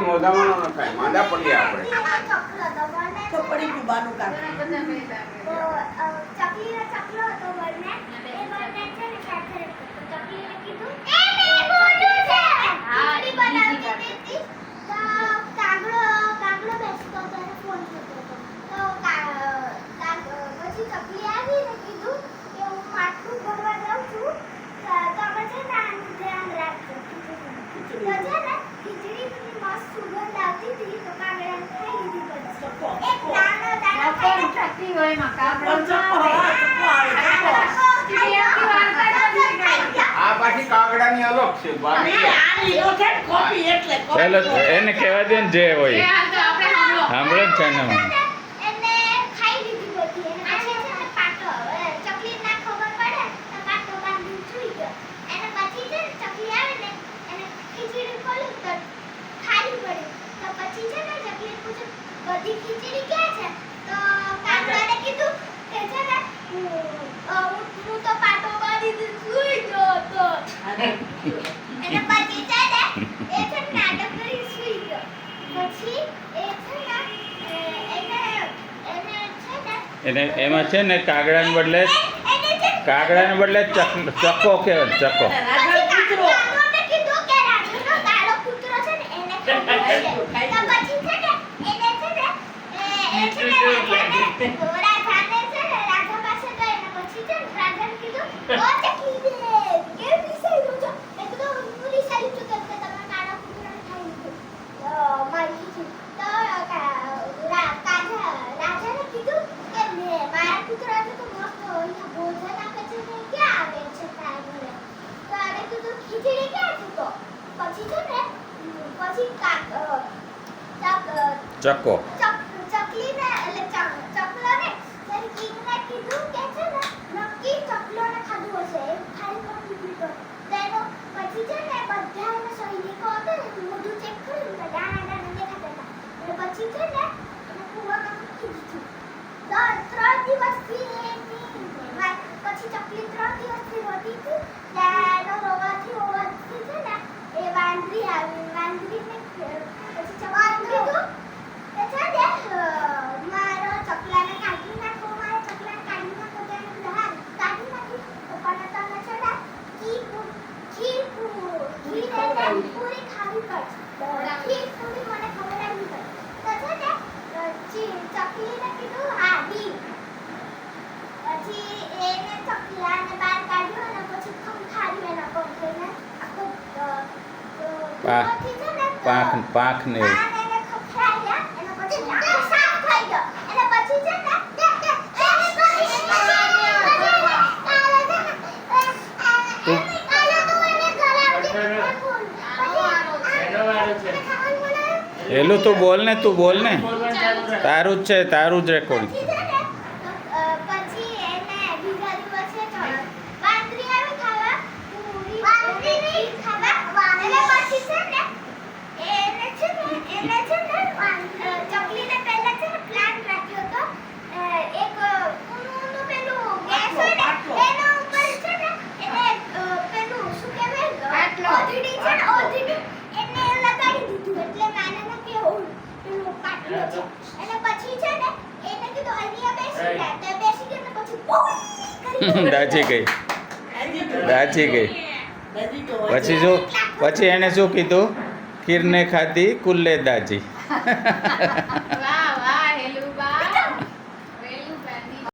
મોઢામાં ન ખાય, માંદા પડીએ આપણે. તો પડી ગયું બાનું કાઢ. આ પાછી કાગડાની અલગ છે બાકી. ચાલો એને કહેવા દે ને જે હોય સાંભળે જ છે ને બધી ખીચડી ક્યાં છે? તો કાગડાને કીધું કે છે ને હું તો પાટો મારી સૂઈ ગયો તો. અને પછી છે ને એ છે ને નાટક કરી સૂઈ ગયો. પછી એ છે ને એને છે ને એને એમાં છે ને કાગડાને બદલે ચક્કો કહેવાય ચક્કો. રાઘવને કીધું કે રાઘવનો કાળો કૂતરો છે ને એને ખાઈ તો પછી છે ને એને છે ને રાજાને છે ને રાજા પાસે ગઈ અને પછી છે ને રાજાને કીધું ઓ ચકલી દે કેમ વિસાયું છો? મેં કીધું હું વિસાયું છું કેમ કે તમે કાળા કૂતરાને ખાઈ લીધું મારી કીધું તો રાજાને કીધું કે મારા કૂતરાને તો મસ્ત અહીંયા ભોજન આપે છે ને ક્યાં આવે છે તારા ઘરે? તો આને કીધું ખીચડી ક્યાં છે? તો પછી છે ને પછી ચક્કો ચકલીને એટલે ચકલાને તેની કિંગને કીધું કે છે ને નક્કી ચકલોને ખાધું હશે એ ખાલી પણ કીધું તો તેનો પછી છે ને બધા એના સૈનિકો હતા ને બધું ચેક કર્યું ને દાણા દેખાતા હતા અને પછી છે ને એને કૂવામાં મૂકી દીધું. 3 દિવસથી એની પછી ચકલી 3 દિવસથી રોતી હતી તેનો રોવાથી છે ને એ વાંદરી આવી વાંદરીને પછી ચકલી કીધું કે છે ને મારો ચકલાને કાઢી નાખો તેને બહાર કાઢી નાખી પણ તમે છે ને ખીર પૂરી ખાવી પડશે. ખીર પૂરી મને ખવડાવવી પડશે. તો છે ને ચકલીને કીધું હા દી. પછી એને ચકલાને બહાર કાઢ્યો અને પછી ખંખાર્યું એના પગને આખો પાંખ ને એવું. એલું તું બોલ ને તારું જ છે તારું જ રેકોર્ડ. દાજી ગઈ પછી એને શું કીધું? ખીરને ખાધી કુલ્લે દાજી.